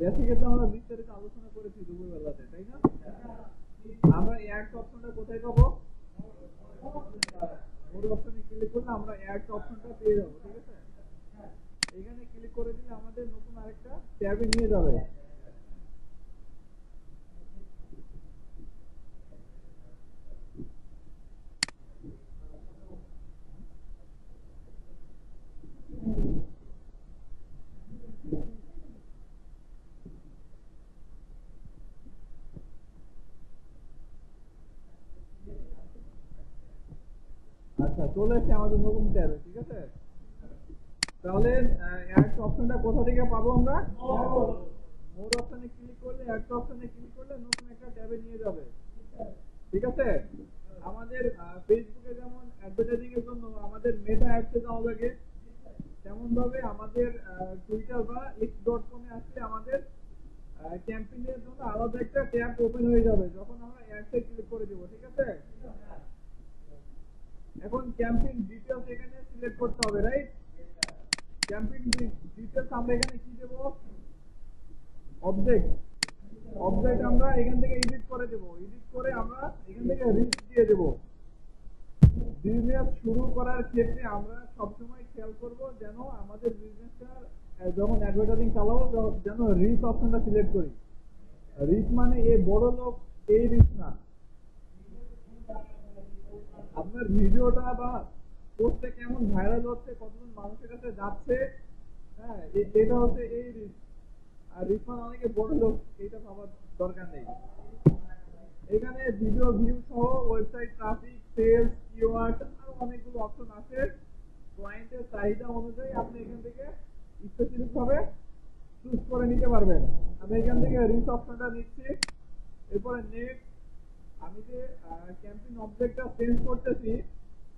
বেসিকে তো আমরা বিস্তারিত আলোচনা করেছি দুপুরবেলাতে, তাই না? আমরা অ্যাড অপশনটা কোথায় পাবো? মোর অপশনে ক্লিক করলে আমরা অ্যাড অপশনটা পেয়ে যাবো, ঠিক আছে? এখানে ক্লিক করে দিলে আমাদের নতুন আরেকটা ট্যাবে নিয়ে যাবে। আচ্ছা, চলে এসেছে আমাদের নতুন ট্যাবে, ঠিক আছে? তাহলে অ্যাড অপশনটা কোথা থেকে পাবো আমরা? মোর অপশনে ক্লিক করলে, অ্যাড অপশনে ক্লিক করলে নতুন একটা ট্যাবে নিয়ে যাবে, ঠিক আছে? আমাদের ফেসবুকে যেমন অ্যাডভার্টাইজিং এর জন্য আমাদের মেটা অ্যাডসে যাওয়া লাগে, তেমন ভাবে আমাদের টুইটার বা x.com এ আসলে আমাদের ক্যাম্পেইন এর জন্য আলাদা একটা ট্যাব ওপেন হয়ে যাবে যখন আমরা অ্যাডসে ক্লিক করে দেব, ঠিক আছে? এখন ক্যাম্পেইন ডিটেইলস এখানে সিলেক্ট করতে হবে, রাইট? ক্যাম্পেইন ডিটেইলস আমরা এখানে কি দেব? অবজেক্ট। অবজেক্ট আমরা এখান থেকে এডিট করে দেব, এডিট করে আমরা এখান থেকে রিচ দিয়ে দেব। বিজনেস শুরু করার ক্ষেত্রে আমরা সবসময় খেয়াল করব যেন আমাদের বিজনেসটা যখন অ্যাডভার্টাইজিং চালাবো যেন রিচ অপশনটা সিলেক্ট করি। রিচ মানে এই বড় লোক এই রিচ না, আপনার ভিডিওটা বা পোস্টে কেমন ভাইরাল হচ্ছে, কতজন মানুষের কাছে যাচ্ছে, হ্যাঁ, এটা হচ্ছে এই রিচ। আর রিচ মানে অনেকে বড় লোক, এইটা ভাবার দরকার নেই। এখানে ভিডিও ভিউ সহ ওয়েবসাইট ট্রাফিক, সেলস, কিওয়ার্ড আরো অনেকগুলো অপশন আছে। ক্লায়েন্টের চাহিদা অনুযায়ী আপনি এখান থেকে স্পেসিফিক ভাবে চুজ করে নিতে পারবেন। আমি এখান থেকে রিচ অপশনটা নিচ্ছি, এরপরে নেক্সট। আমি যে ক্যাম্পেইন অবজেক্টটা চেঞ্জ করতেছি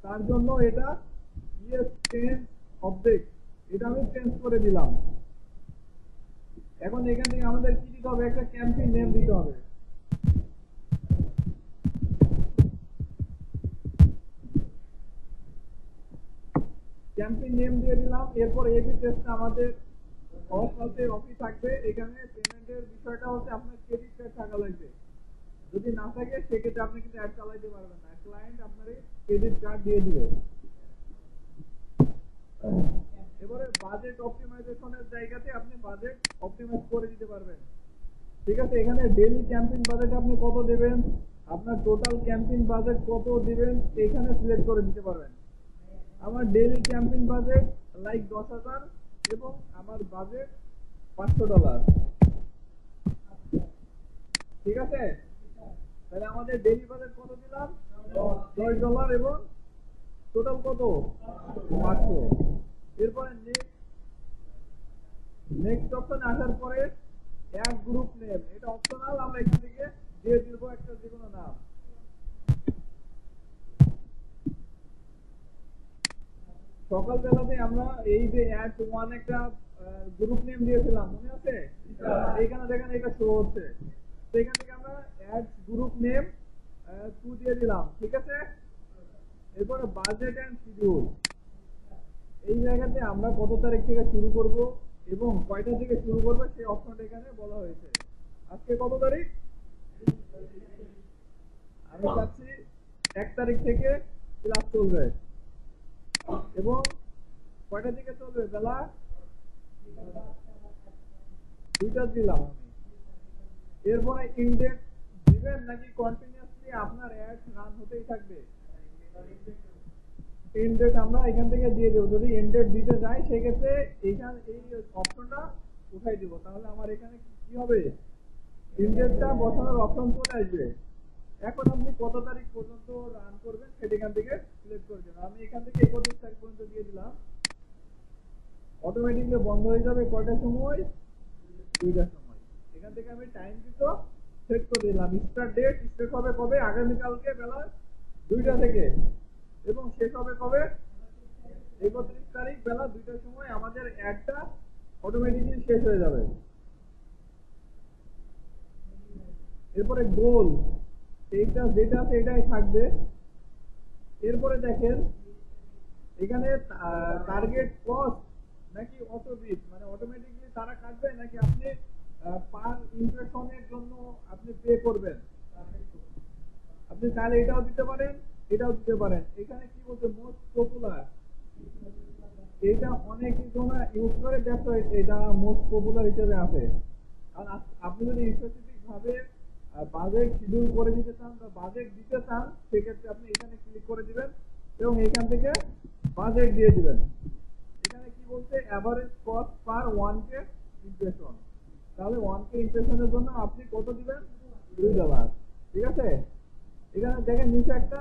তার জন্য এটা ইয়েস চেঞ্জ অবজেক্ট, এটা আমি চেঞ্জ করে দিলাম। এখন এখান থেকে আমাদের কি দিতে হবে? একটা ক্যাম্পেইন নেম দিতে হবে। ক্যাম্পেইন নেম দিয়ে দিলাম। এরপর এবি টেস্টটা আমাদের অফ আছে, অফই থাকবে। এখানে পেমেন্টের বিষয়টা হচ্ছে আপনার ক্রেডিট কার্ড থাকা লাগবে, যদি না থাকে সেক্ষেত্রে আপনি কিন্তু অ্যাড চালাইতে পারবেন না, ক্লায়েন্ট আপনার ক্রেডিট কার্ড দিয়ে দিবে। এবারে বাজেট অপটিমাইজেশনের জায়গাতে আপনি বাজেট অপটিমাইজ করে দিতে পারবেন, ঠিক আছে? এখানে ডেইলি ক্যাম্পেইন বাজেট আপনি কত দেবেন, আপনার টোটাল ক্যাম্পেইন বাজেট কত দিবেন এখানে সিলেক্ট করে দিতে পারবেন। আমার ডেইলি ক্যাম্পেইন বাজেট লাইক 10,000 এবং আমার বাজেট $500, ঠিক আছে? তাহলে আমাদের ডেইলি বাজেট কত দিলাম? $10 এবং টোটাল কত? 500। এরপরে নেক্সট অপশনে আসার পরে অ্যাড গ্রুপ নেম, এটা অপশনাল, আমরা এখান থেকে দিয়ে দিব একটা যে কোনো নাম। সকালবেলাতে আমরা এই যে অ্যাড ওয়ান একটা গ্রুপ নেম দিয়েছিলাম, মনে আছে? এইখানে দেখেন এটা শো হচ্ছে, তো এখান থেকে আমরা অ্যাড গ্রুপ নেম 2 দিয়ে দিলাম, ঠিক আছে? এরপরে বাজেট এন্ড শিডিউল, এই জায়গাতে আমরা কত তারিখ থেকে শুরু করব এবং কয়টা থেকে শুরু করবে সেই অপশনটা এখানে বলা হয়েছে। আজকে কত তারিখ? আমি চাচ্ছি 1 তারিখ থেকে ক্লাস চলবে এবং কয়টা থেকে চলবে? বেলা 2টা দিলাম আমি। এরপরে ইনডেট দিবেন নাকি কন্টিনিউয়াসলি আপনার অ্যাড রান হতেই থাকবে? ইনডেট আমরা এখান থেকে দিয়ে দেব। যদি ইনডেট দিতে যাই সেক্ষেত্রে এই অপশনটা উঠাই দিব, তাহলে আমার এখানে কি হবে? ইনডেটটা বসানোর অপশন চলে আসবে। এখন আপনি কত তারিখ পর্যন্ত রান করবেন সেটা এখান থেকে সিলেক্ট করে দেবেন। আমি এখান থেকে 31 তারিখ পর্যন্ত দিয়ে দিলাম। অটোমেটিকলি বন্ধ হয়ে যাবে কয়টার সময়? 2টার সময়। এখান থেকে আমি টাইম কিন্তু সেট করে দিলাম। স্টার্ট ডেট স্টার্ট হবে কবে? আগামীকালকে বেলা 2টা থেকে এবং শেষ হবে কবে? 31 তারিখ বেলা 2টার সময় আমাদের অ্যাডটা অটোমেটিকলি শেষ হয়ে যাবে। এরপরে গোল, এইটা যেটা আছে এটাই থাকবে। এরপরে দেখেন এখানে টার্গেট কস্ট নাকি অটো বিট, মানে অটোমেটিকলি তারা কাটবে নাকি আপনি পার ইমপ্রেশনের জন্য আপনি পে করবেন। আপনি চাইলে এটাও দিতে পারেন, এটাও দিতে পারেন। এখানে কি বলছে মোস্ট পপুলার, এটা অনেক জনা ইউজ করে, দেখো এটা মোস্ট পপুলার হিসেবে আছে। কারণ আপনি যদি স্পেসিফিক ভাবে বাজেট শিডিউল করে দিতে চান বা বাজেট দিতে চান, সেক্ষেত্রে আপনি এখানে ক্লিক করে দিবেন এবং এখান থেকে বাজেট দিয়ে দিবেন। এখানে কি বলছে average cost per 1K impression. তাহলে 1K ইমপ্রেশনের জন্য আপনি কত দিবেন? $2। ঠিক আছে, এখানে দেখেন নিচে একটা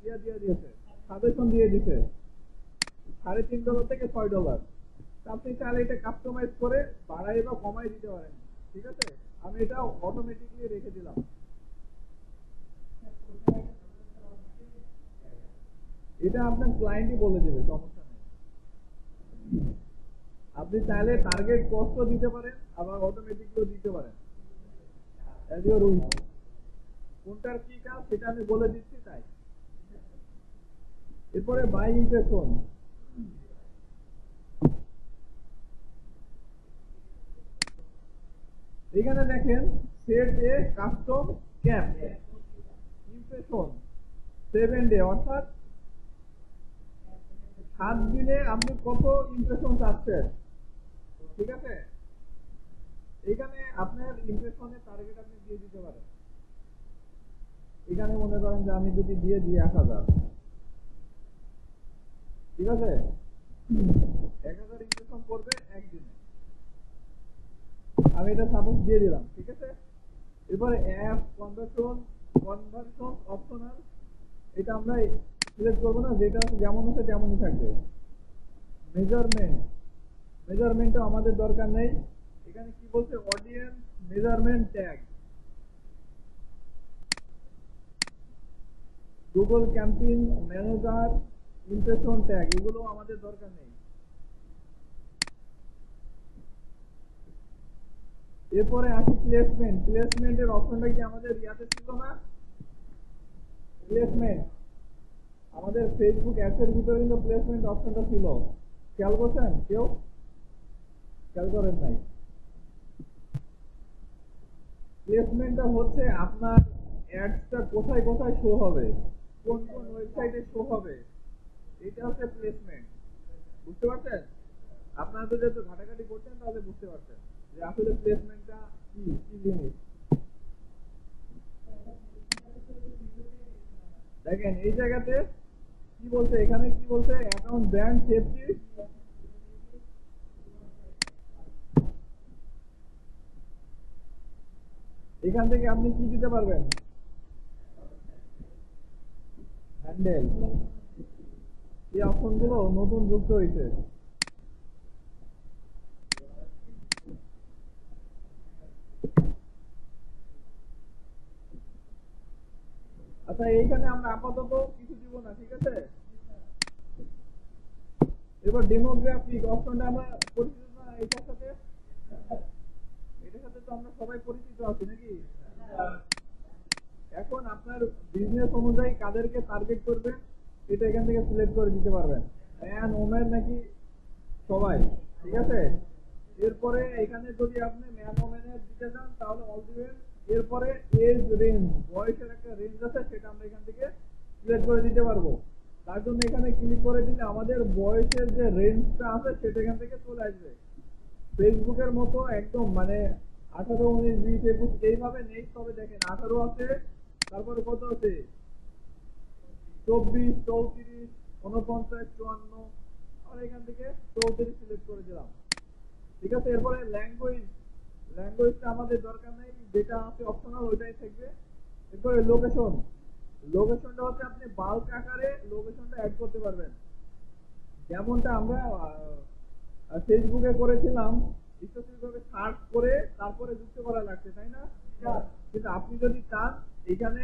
ইয়া দিয়ে দিয়েছে, সাজেশন দিয়ে দিয়েছে $3.5 থেকে $6। আপনি চাইলে এটা কাস্টমাইজ করে বাড়াই বা কমাই দিতে পারেন। ঠিক আছে, আমি এটা অটোমেটিকলি রেখে দিলাম। এটা আপনার ক্লায়েন্টই বলে দেবে, সমস্যা নেই। আপনি চাইলে টার্গেট কস্টও দিতে পারেন, আবার অটোমেটিকলিও দিতে পারেন, অ্যাজ ইওর উইশ। কোনটার কি কাজ সেটা আমি বলে দিচ্ছি তাই। এরপরে বাই ইমপ্রেশন। এখানে দেখেন set a custom cap impression 7 day, অর্থাৎ 7 দিনে আপনি কত ইমপ্রেশন চাচ্ছেন। ঠিক আছে, এখানে আপনার ইমপ্রেশনের টার্গেট আপনি দিয়ে দিতে পারেন। এখানে মনে করেন যে আমি যদি দিয়ে দিই 1000, ঠিক আছে, 1000 ইমপ্রেশন করবে একদিনে, আমি এটা সাপোজ দিয়ে দিলাম। ঠিক আছে, এবারে অ্যাপ কনভার্সন অপশনাল, এটা আমরা সিলেক্ট করবো না, যেটা যেমন আছে তেমনই থাকবে। মেজারমেন্টটা আমাদের দরকার নেই। এখানে কি বলছে audience measurement tag, Google campaign manager impression tag, এগুলো আমাদের দরকার নেই। এরপরে আসি প্লেসমেন্টের অপশনটা কি আমাদের ইয়াতে ছিল না? প্লেসমেন্ট আমাদের ফেসবুক অ্যাডসের ভিতরে কিন্তু প্লেসমেন্ট অপশনটা ছিল, খেয়াল করছেন? কেউ খেয়াল করেন নাই? প্লেসমেন্টটা হচ্ছে আপনার অ্যাডসটা কোথায় কোথায় শো হবে, কোন কোন ওয়েবসাইটে শো হবে, এটা হচ্ছে প্লেসমেন্ট। বুঝতে পারছেন? আপনারা তো যেহেতু ঘাটাঘাটি করছেন তাহলে বুঝতে পারছেন যে আসলে প্লেসমেন্টটা কি কি জিনিস। দেখেন এই জায়গাতে কি বলছে, এখানে কি বলছে অ্যাকাউন্ট ব্র্যান্ড সেফটি, এখান থেকে আপনি কি দিতে পারবেন? হ্যান্ডেল। এই অপশনগুলো নতুন যুক্ত হয়েছে। আচ্ছা, এইখানে আমরা আপাতত কিছু দিব না, ঠিক আছে। এবার ডেমোগ্রাফিক অপশনটা আমরা পরিচিত না এটার সাথে? এটার সাথে তো আমরা সবাই পরিচিত আছি নাকি? এখন আপনার বিজনেস অনুযায়ী কাদেরকে টার্গেট করবেন এটা এখান থেকে সিলেক্ট করে দিতে পারবেন, ম্যান ওমেন নাকি সবাই। ঠিক আছে, এরপরে এখানে যদি আপনি ম্যান ওমেনের দিতে চান তাহলে অল দিবেন। এরপরে এজ রেঞ্জ, বয়সের একটা রেঞ্জ আছে, সেটা আমরা এখান থেকে সিলেক্ট করে দিতে পারবো। তার জন্য এখানে ক্লিক করে দিলে আমাদের বয়সের যে রেঞ্জটা আছে সেটা এখান থেকে চলে আসবে। ফেসবুকের মতো একদম মানে 18, 19, 20, 21 এইভাবে নেই। তবে দেখেন 18 আছে, তারপরে কত আছে 24, 34, 49, 54, আর এখান থেকে 34 সিলেক্ট করে দিলাম। ঠিক আছে, এরপরে ল্যাঙ্গুয়েজটা আমাদের দরকার নেই, যেটা আছে অপশনাল ওইটাই থাকবে। এরপরে লোকেশনটা হচ্ছে আপনি বাল্ক আকারে লোকেশনটা অ্যাড করতে পারবেন, যেমনটা আমরা ফেসবুকে করেছিলাম, স্পেসিফিকভাবে সার্চ করে তারপরে যুক্ত করা লাগছে, তাই না? কিন্তু আপনি যদি চান এখানে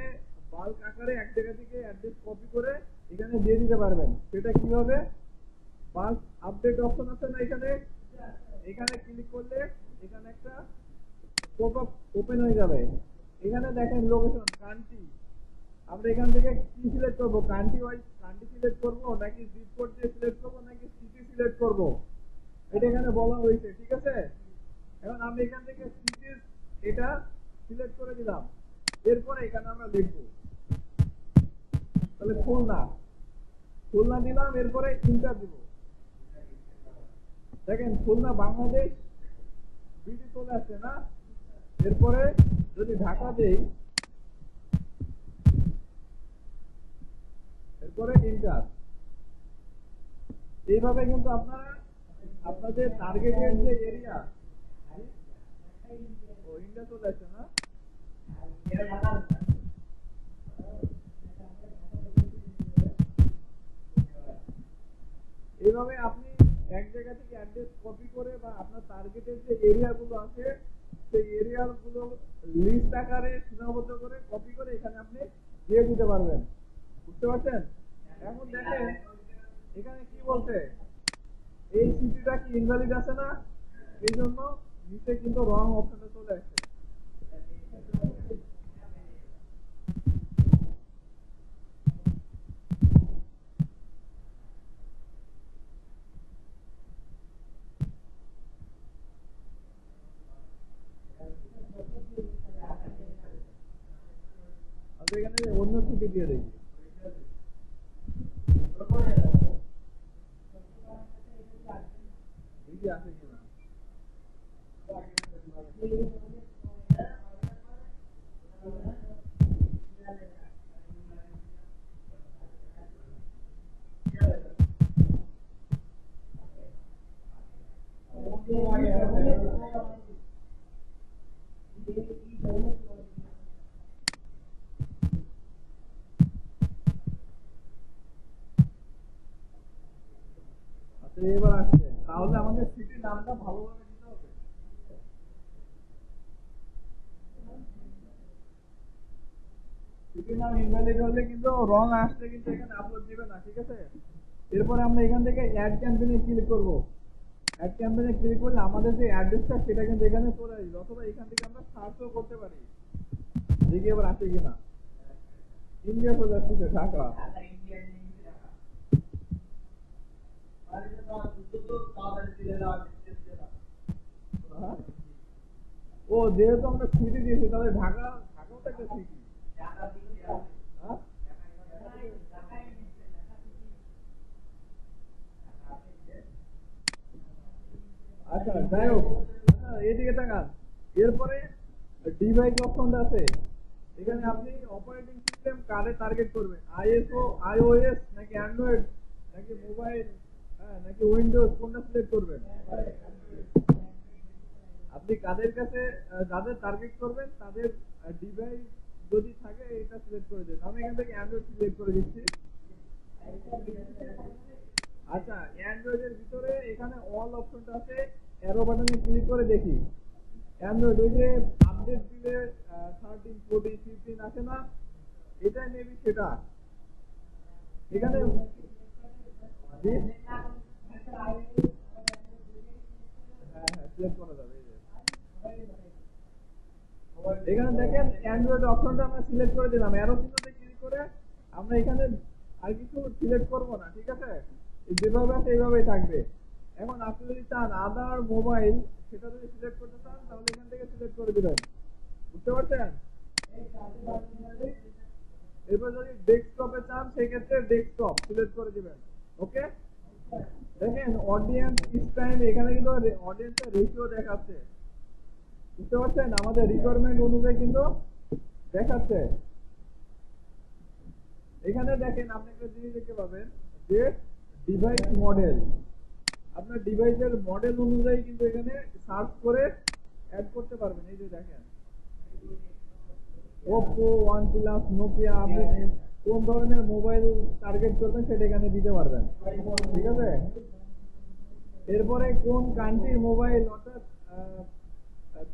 বাল্ক আকারে এক জায়গা থেকে অ্যাড্রেস কপি করে এখানে দিয়ে দিতে পারবেন। সেটা কিভাবে? বাল্ক আপডেট অপশন আছে না এখানে, এখানে ক্লিক করলে এখানে একটা পপআপ ওপেন হয়ে যাবে। এখানে দেখেন লোকেশন কান্ট্রি, আমরা এখান থেকে কি সিলেক্ট করবো? কান্ট্রি ওয়াইজ কান্ট্রি সিলেক্ট করবো নাকি জিপ কোড দিয়ে সিলেক্ট করবো নাকি সিটি সিলেক্ট করবো, এটা এখানে বলা হয়েছে। ঠিক আছে, এখন আমি এখান থেকে সিটি দিলাম। এরপরে এখানে আমরা লিখবো তাহলে খুলনা, খুলনা দিলাম, এরপরে ইন্টার দিব। দেখেন খুলনা বাংলাদেশ বিডি চলে আসছে না। এরপরে যদি ঢাকা দেই, এরপরে ইন্টার। এইভাবে কিন্তু আপনারা আপনাদের টার্গেটের যে এরিয়া, ও ইন্ডিয়া চলে আসছে না, এইভাবে আপনি এক জায়গা থেকে অ্যাড্রেস কপি করে বা আপনার টার্গেটের যে এরিয়া গুলো আছে সেই এরিয়া গুলো লিস্ট আকারে সীমাবদ্ধ করে কপি করে এখানে আপনি দিয়ে দিতে পারবেন। বুঝতে পারছেন? এখন দেখেন এখানে কি বলছে, এই সিটিটা কি ইনভ্যালিড আছে না, এই জন্য নিচে কিন্তু রং অপশনটা চলে আসছে। এখানে অন্য সিটি দিয়ে দেখি, দেখি আছে কিনা। আচ্ছা এবার আসছে, তাহলে আমাদের সিটির নামটা ভালোভাবে দিতে হবে। সিটির নাম ইনভ্যালিড হলে কিন্তু রং আসলে কিন্তু এখানে আপলোড দিবে না, ঠিক আছে? এরপরে আমরা এখান থেকে অ্যাড ক্যাম্পেইনে ক্লিক করব। অ্যাড ক্যাম্পেইনে ক্লিক করলে আমাদের যে অ্যাড্রেসটা সেটা কিন্তু এখানে চলে আসবে, অথবা এখান থেকে আমরা সার্চও করতে পারি। দেখি এবার আসে কিনা। ইন্ডিয়া চলে আসছে, ঢাকা। ও যেহেতু আমরা সিটি দিয়েছি তাহলে ঢাকা, ঢাকাও তো একটা সিটি। আচ্ছা যাই হোক, এদিকে তাকান। এরপরে ডিভাইস অপশনটা আছে, এখানে আপনি অপারেটিং সিস্টেম কারে টার্গেট করবেন, আইএসও, আইওএস নাকি অ্যান্ড্রয়েড নাকি মোবাইল, হ্যাঁ নাকি উইন্ডোজ, কোনটা সিলেক্ট করবেন? আপনি কাদের কাছে যাদের টার্গেট করবেন তাদের ডিভাইস যদি থাকে এটা সিলেক্ট করে দেন। আমি এখান থেকে অ্যান্ড্রয়েড সিলেক্ট করে দিচ্ছি। আচ্ছা অ্যান্ড্রয়েডের ভিতরে এখানে অল অপশনটা আছে, অ্যারো বাটনে ক্লিক করে দেখি। অ্যান্ড্রয়েড ওই যে আপডেট দিলে 13, 14, 15 আসে না, এটা মেবি সেটা। এখানে হ্যাঁ হ্যাঁ সিলেক্ট করা যাবে। এখানে দেখেন অ্যান্ড্রয়েড অপশনটা আমরা সিলেক্ট করে দিলাম, অ্যারো চিহ্নতে ক্লিক করে আমরা এখানে আর কিছু সিলেক্ট করব না, ঠিক আছে? যেভাবে আছে এইভাবেই থাকবে। এখন আপনি যদি চান আদার মোবাইল সেটা যদি সিলেক্ট করতে চান তাহলে এখান থেকে সিলেক্ট করে দিবেন। বুঝতে পারছেন? এরপর যদি ডেস্কটপে চান সেক্ষেত্রে ডেস্কটপ সিলেক্ট করে দিবেন। ওকে, দেখেন অডিয়েন্স ইস টাইম এখানে কিন্তু অডিয়েন্সের রেশিও দেখাচ্ছে। বুঝতে পারছেন? আমাদের রিকোয়ারমেন্ট অনুযায়ী কিন্তু দেখাচ্ছে। এখানে দেখেন আপনি একটা জিনিস দেখতে পাবেন যে ডিভাইস মডেল, আপনার ডিভাইসের মডেল অনুযায়ী কিন্তু এখানে সার্চ করে অ্যাড করতে পারবেন। এই যে দেখেন ওপো, ওয়ানপ্লাস, নোকিয়া, আপনি কোন ধরনের মোবাইল টার্গেট করবেন সেটা এখানে দিতে পারবেন, ঠিক আছে? এরপরে কোন কান্ট্রির মোবাইল, অর্থাৎ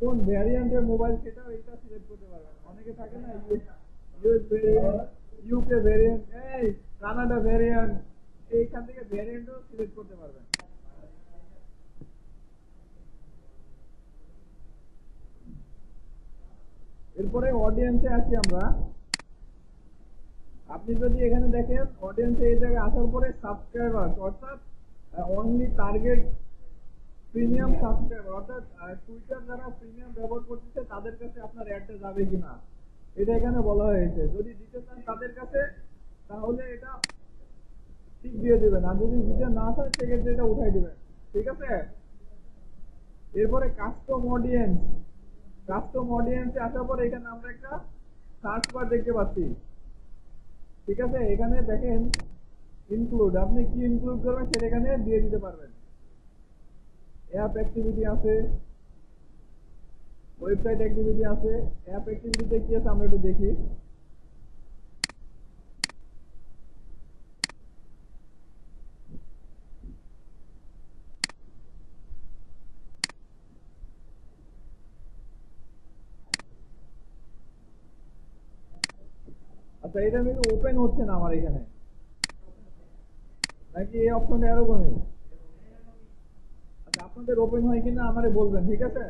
কোন ভ্যারিয়েন্টের মোবাইল সেটাও এটা সিলেক্ট করতে পারবেন। অনেকে থাকে না ইউএস ভ্যারিয়েন্ট, ইউকে ভ্যারিয়েন্ট, এই কানাডা ভ্যারিয়েন্ট, এইখান থেকে ভ্যারিয়েন্টও সিলেক্ট করতে পারবেন। এরপরে অডিয়েন্সে আসি আমরা। আপনি যদি এখানে দেখেন অডিয়েন্সে এই জায়গায় আসার পরে সাবস্ক্রাইবার অর্থাৎ অনলি টার্গেট প্রিমিয়াম সাবস্ক্রাইবার, অর্থাৎ টুইটার যারা প্রিমিয়াম ব্যবহার করতেছে তাদের কাছে আপনার অ্যাডটা যাবে কিনা এটা এখানে বলা হয়েছে। যদি দিতে চান তাদের কাছে তাহলে এটা টিক দিয়ে দিবেন, আর যদি দিতে না চান সেক্ষেত্রে এটা উঠাই দিবেন। ঠিক আছে। এরপরে কাস্টম অডিয়েন্সে আসার পরে এখানে আমরা একটা সার্চ বার দেখতে পাচ্ছি। ঠিক আছে, এখানে দেখেন ইনক্লুড, আপনি কি ইনক্লুড করবেন সেটা এখানে দিয়ে দিতে পারবেন। অ্যাপ অ্যাক্টিভিটি আছে, ওয়েবসাইট অ্যাক্টিভিটি আছে। অ্যাপ অ্যাক্টিভিটিতে কি আছে আমরা একটু দেখি। আচ্ছা, এটা মেবি ওপেন হচ্ছে না আমার এখানে, নাকি এই অপশনটা এরকমই? আচ্ছা, আপনাদের ওপেন হয় কিনা আমারে বলবেন, ঠিক আছে?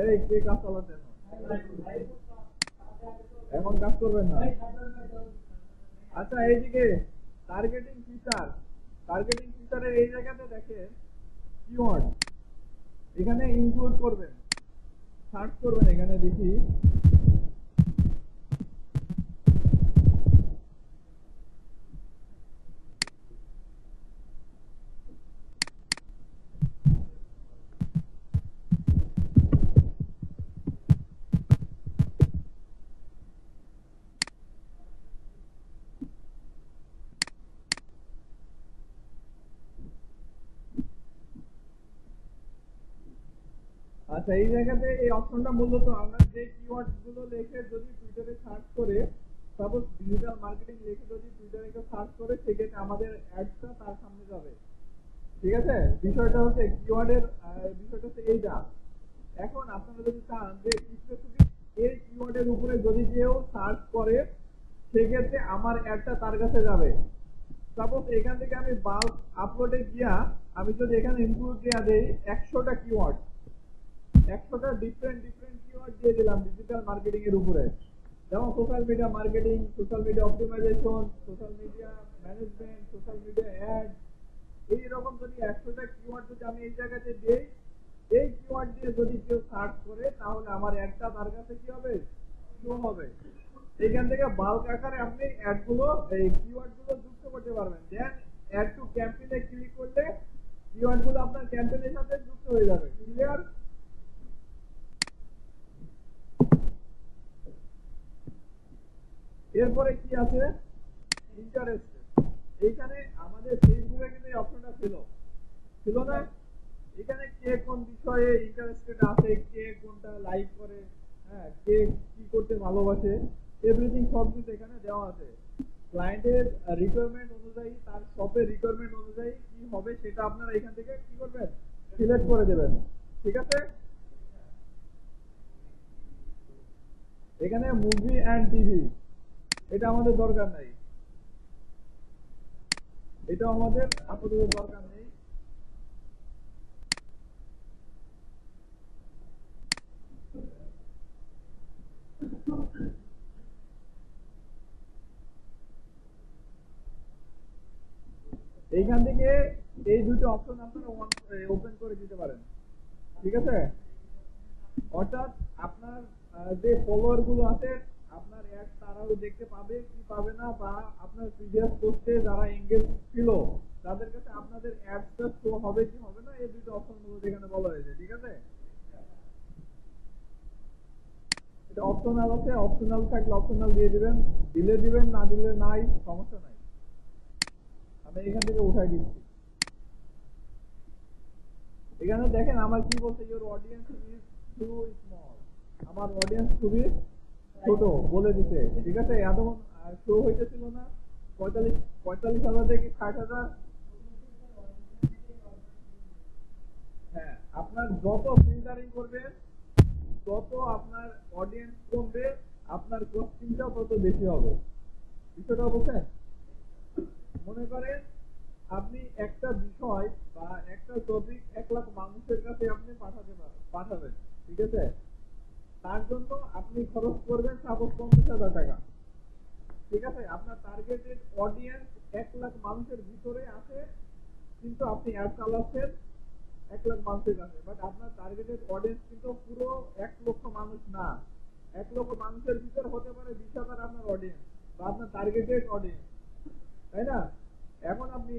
এই কে কাজ চালাচ্ছেন? এখন কাজ করবেন না। আচ্ছা, এইদিকে টার্গেটিং ফিচারের এই জায়গাতে দেখেন কিওয়ার্ড, এখানে ইনক্লুড করবেন, সার্চ করবেন এখানে দেখি। আচ্ছা, এই জায়গাতে এই অপশনটা মূলত আমরা যে কিওয়ার্ড গুলো লিখে যদি টুইটারে সার্চ করে, সাপোজ ডিজিটাল মার্কেটিং লিখে যদি টুইটারে কেউ সার্চ করে সেক্ষেত্রে আমাদের অ্যাডটা তার সামনে যাবে। ঠিক আছে, বিষয়টা হচ্ছে কিওয়ার্ডের বিষয়টা হচ্ছে এইটা। এখন আপনারা যদি চান যে স্পেসিফিক এই কিওয়ার্ডের উপরে যদি কেউ সার্চ করে সেক্ষেত্রে আমার অ্যাডটা তার কাছে যাবে। সাপোজ এখান থেকে আমি বাল্ক আপলোডে গিয়া আমি যদি এখানে ইনক্লুড দেওয়া দেই 100টা কিওয়ার্ড, 100টা ডিফারেন্ট কিওয়ার্ড দিয়ে দিলাম ডিজিটাল মার্কেটিং এর উপরে, যেমন social media marketing, social media optimization, social media management, social media ad. এইরকম যদি 100টা কিওয়ার্ড যদি আমি এই জায়গাতে দিই, এই কিওয়ার্ড দিয়ে যদি কেউ সার্চ করে তাহলে আমার অ্যাডটা তার কাছে কি হবে, শো হবে। এখান থেকে বাল্ক আকারে আপনি অ্যাডগুলো এই কিওয়ার্ডগুলো যুক্ত করতে পারবেন। দেন অ্যাড টু ক্যাম্পেইনে ক্লিক করলে কিওয়ার্ডগুলো আপনার ক্যাম্পেইনের সাথে যুক্ত হয়ে যাবে। ক্লিয়ার? এরপরে কি আছে, ইন্টারেস্ট। এইখানে আমাদের ফেসবুকে কিন্তু এই অপশনটা ছিল না। এখানে কে কোন বিষয়ে ইন্টারেস্টেড আছে, কে কোনটা লাইক করে, হ্যাঁ, কে কি করতে ভালোবাসে, এভরিথিং সব কিছু এখানে দেওয়া আছে। ক্লায়েন্টের রিকোয়ারমেন্ট অনুযায়ী, তার শপের রিকোয়ারমেন্ট অনুযায়ী কি হবে সেটা আপনারা এখান থেকে কি করবেন, সিলেক্ট করে দেবেন। ঠিক আছে। এখানে মুভি অ্যান্ড টিভি, এটা আমাদের দরকার নাই, এটা আমাদের আপাতত দরকার নেই। এইখান থেকে এই দুটো অপশন আপনারা ওপেন করে দিতে পারেন। ঠিক আছে, অর্থাৎ আপনার যে ফলোয়ার গুলো আছে আপনার অ্যাড তারাও দেখতে পাবে কি পাবে না, বা আপনার প্রিভিয়াস পোস্টে যারা এঙ্গেজ ছিল তাদের কাছে আপনাদের অ্যাডটা শো হবে কি হবে না, এই দুটো অপশন গুলো এখানে বলা হয়েছে। ঠিক আছে, এটা অপশনাল আছে, অপশনাল থাকলে অপশনাল দিয়ে দিবেন, দিলে দিবেন, না দিলে নাই, সমস্যা নাই। আমি এখান থেকে উঠাই দিচ্ছি। এখানে দেখেন আমার কি বলছে, your audience is too small, আমার অডিয়েন্স খুবই ছোট বলে দিতে। ঠিক আছে, এতক্ষণ শো হইতেছিল না 45,000 থেকে 60,000। হ্যাঁ, আপনার যত ফিল্টারিং করবেন তত আপনার অডিয়েন্স কমবে, আপনার কস্টিংটাও তত বেশি হবে। বিষয়টা বুঝছেন? মনে করেন আপনি একটা বিষয় বা একটা টপিক 1 লাখ মানুষের কাছে আপনি পাঠাবেন। ঠিক আছে, তার জন্য আপনি খরচ করবেন সাপোজ 50,000 টাকা। ঠিক আছে, আপনার টার্গেটেড অডিয়েন্স 1 লাখ মানুষের ভিতরে আছে, কিন্তু আপনি অ্যাড চালাচ্ছেন 1 লাখ মানুষের কাছে, বাট আপনার টার্গেটেড অডিয়েন্স কিন্তু পুরো 1 লক্ষ মানুষ না। 1 লক্ষ মানুষের ভিতরে হতে পারে 20,000 আপনার অডিয়েন্স বা আপনার টার্গেটেড অডিয়েন্স, তাই না? এখন আপনি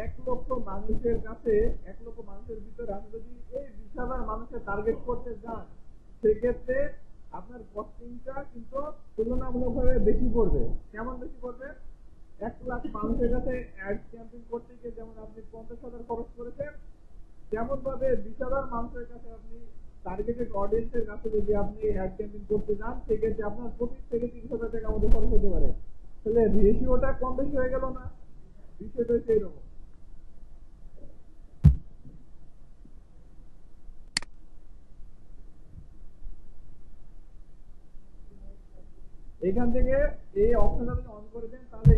1 লক্ষ মানুষের কাছে, 1 লক্ষ মানুষের ভিতরে আপনি যদি এই 20,000 মানুষকে টার্গেট করতে যান, সেক্ষেত্রে আপনার কস্টিংটা কিন্তু তুলনামূলকভাবে বেশি পড়বে। কেমন বেশি পড়বে? 1 লাখ মানুষের কাছে অ্যাড ক্যাম্পেইন করতে গিয়ে যেমন আপনি 50,000 খরচ করেছেন, যেমন ভাবে 20,000 মানুষের কাছে আপনি টার্গেটেড অডিয়েন্সের কাছে যদি আপনি অ্যাড ক্যাম্পেইন করতে যান, সেক্ষেত্রে আপনার 25 থেকে 30,000 টাকা মতো খরচ হতে পারে। তাহলে রেশিওটা কম বেশি হয়ে গেল না? বিষয়টা হচ্ছে এইরকম। এখান থেকে এই অপশনটা যদি অন করে দেন, তাহলে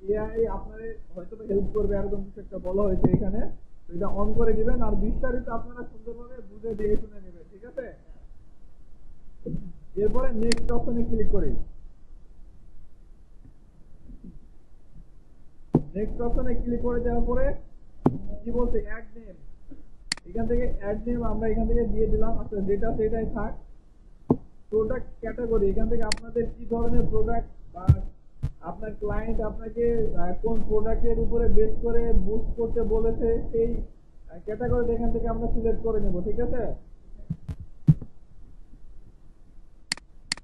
এআই আপনার হয়তো হেল্প করবে, এরকম কিছু একটা বলা হয়েছে এখানে। তো এটা অন করে দিবেন, আর বিস্তারিত আপনারা সুন্দরভাবে বুঝে দিয়ে শুনে নেবেন, ঠিক আছে? এরপরে নেক্সট অপশনে ক্লিক করি। নেক্সট অপশনে ক্লিক করে দেওয়ার পরে কি বলছে, অ্যাড নেম। এখান থেকে অ্যাড নেম আমরা এখান থেকে দিয়ে দিলাম। আচ্ছা, যেটা সেটাই থাক। প্রোডাক্ট ক্যাটাগরি, এখান থেকে আপনাদের কি ধরনের প্রোডাক্ট বা আপনার ক্লায়েন্ট আপনাকে কোন প্রোডাক্টের উপরে বেস করে বুস্ট করতে বলেছে, সেই ক্যাটাগরিটা এখান থেকে আমরা সিলেক্ট করে নেব, ঠিক আছে?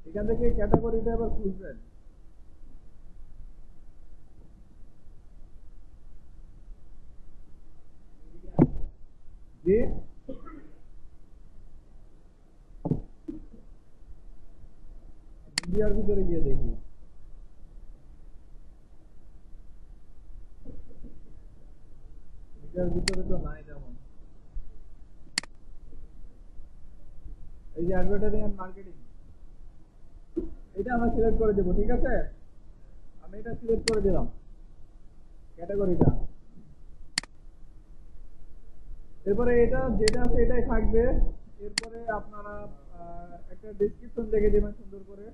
এখান থেকে ক্যাটাগরিটা এবার খুঁজবেন। যে মিডিয়ার ভিতরে গিয়ে দেখি, মিডিয়ার ভিতরে তো নাই তেমন। এই যে অ্যাডভার্টাইজিং এন্ড মার্কেটিং, এটা আমরা সিলেক্ট করে দেবো, ঠিক আছে? আমি এটা সিলেক্ট করে দিলাম ক্যাটাগরিটা। এরপরে এটা যেটা আছে এটাই থাকবে। এরপরে আপনারা একটা ডেসক্রিপশন লিখে দেবেন সুন্দর করে।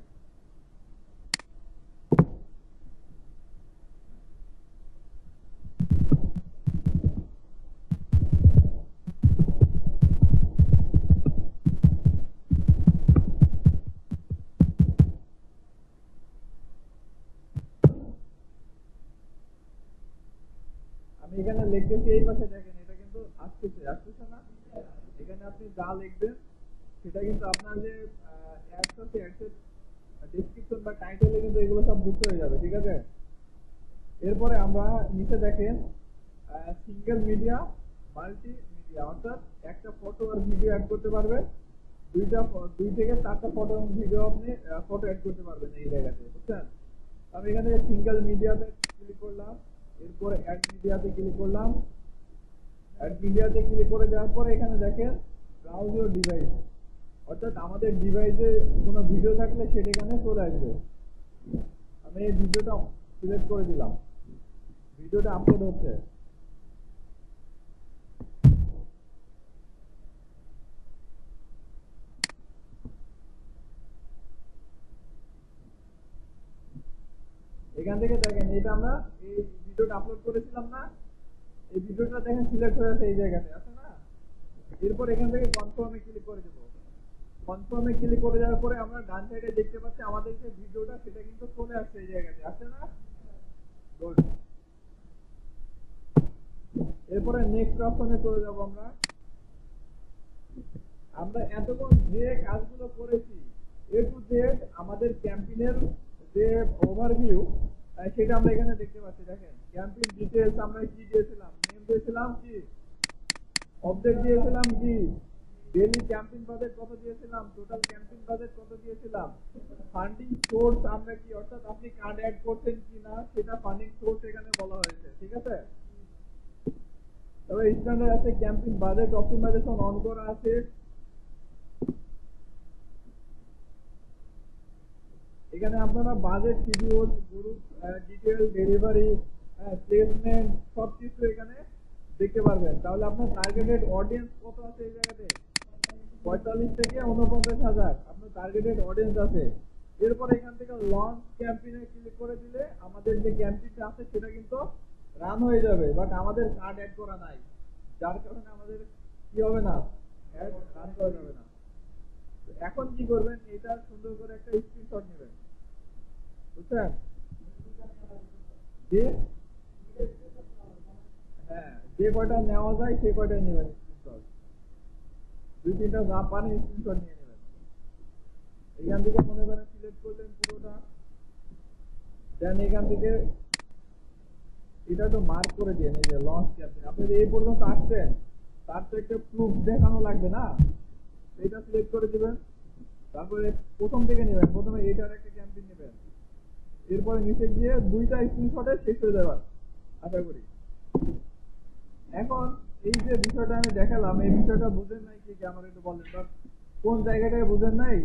আমি এখানে লিখতেছি, এই পাশে দেখেন, এটা কিন্তু আসতেছে না? এখানে আপনি যা লিখবেন সেটা কিন্তু আপনার যে অ্যাডস আছে, অ্যাডসের ডেসক্রিপশন বা টাইটেলে কিন্তু এগুলো সব যুক্ত হয়ে যাবে, ঠিক আছে? এরপরে আমরা নিচে দেখেন সিঙ্গেল মিডিয়া, মাল্টি মিডিয়া, অর্থাৎ একটা ফটো আর ভিডিও অ্যাড করতে পারবেন। 2 থেকে 4টা ফটো এবং ভিডিও আপনি ফটো অ্যাড করতে পারবেন এই জায়গাতে, বুঝছেন? আমি এখানে সিঙ্গেল মিডিয়াতে ক্লিক করলাম, এরপরে অ্যাড মিডিয়াতে ক্লিক করলাম। অ্যাড মিডিয়াতে ক্লিক করে দেওয়ার পরে এখানে দেখেন ব্রাউজ ইউর ডিভাইস, অর্থাৎ আমাদের ডিভাইসে কোনো ভিডিও থাকলে সেটা এখানে চলে আসবে। আমি এই ভিডিওটা সিলেক্ট করে দিলাম, ভিডিওটা আপলোড হচ্ছে। এখান থেকে দেখেন, এটা আমরা এই ভিডিওটা আপলোড করেছিলাম না? এই ভিডিওটা দেখেন সিলেক্ট হয়ে আছে এই জায়গাতে, আছে না? এরপর এখান থেকে কনফার্মে ক্লিক করে দেবো। কনফার্মে ক্লিক করে যাওয়ার পরে আমরা ডান সাইডে দেখতে পাচ্ছি আমাদের যে ভিডিওটা সেটা কিন্তু চলে আসছে এই জায়গাতে, আছে না? গুড। এরপরে নেক্সট অপশনে চলে যাব আমরা। আমরা এতক্ষণ যে কাজগুলো করেছি এ টু জেড আমাদের ক্যাম্পেইনের যে ওভারভিউ, সেটা আমরা এখানে দেখতে পাচ্ছি। দেখেন ক্যাম্পেইন ডিটেইলস আমরা কি দিয়েছিলাম, নেম দিয়েছিলাম কি, অবজেক্ট দিয়েছিলাম কি, ডেইলি ক্যাম্পেইন বাজেট কত দিয়েছিলাম, টোটাল ক্যাম্পেইন বাজেট কত দিয়েছিলাম, ফান্ডিং সোর্স আমরা কি, অর্থাৎ আপনি কার্ড অ্যাড করতেন কিনা সেটা ফান্ডিং সোর্স এখানে বলা হয়েছে, ঠিক আছে? তবে স্ট্যান্ডার্ড আছে ক্যাম্পেইন বাজেট অপটিমাইজেশন অন করা আছে। এখানে আপনারা budget, schedule, group detail, delivery, placement সবকিছু এখানে দেখতে পারবেন। তাহলে আপনার টার্গেটেড অডিয়েন্স কত আছে এই জায়গাতে? 45 থেকে 49,000 আপনার টার্গেটেড অডিয়েন্স আছে। এরপর এখান থেকে লঞ্চ ক্যাম্পেইনে ক্লিক করে দিলে আমাদের যে ক্যাম্পেইনটা আছে সেটা কিন্তু রান হয়ে যাবে, বাট আমাদের কার্ড অ্যাড করা নাই, যার কারণে আমাদের কি হবে না, রান করা যাবে না। তো এখন কি করবেন, এটা সুন্দর করে একটা স্ক্রিনশট নেবেন, বুঝছেন? যে হ্যাঁ, যে কয়টা নেওয়া যায় সে কয়টাই নেবেন স্ক্রিনশট। দুই তিনটা যা পান স্ক্রিনশট নিয়ে নেবেন। এখান থেকে মনে করেন সিলেক্ট করলেন পুরোটা, দেন এখান থেকে এটা তো মার্ক করে দিয়ে এই যে লঞ্চ ক্যাপ্টেন, আপনি যে এই পর্যন্ত আসছেন তার তো একটা প্রুফ দেখানো লাগবে না, এটা সিলেক্ট করে দিবেন। তারপরে প্রথম থেকে নেবেন, প্রথমে এটার একটা ক্যাম্পেইন নেবেন, এরপরে নিচে গিয়ে দুইটা স্ক্রিনশটে শেষ হয়ে যাবে আশা করি। এখন এই যে বিষয়টা আমি দেখালাম, এই বিষয়টা বুঝেন নাই কি, আমার একটু বলেন, বা কোন জায়গাটায় বুঝেন নাই?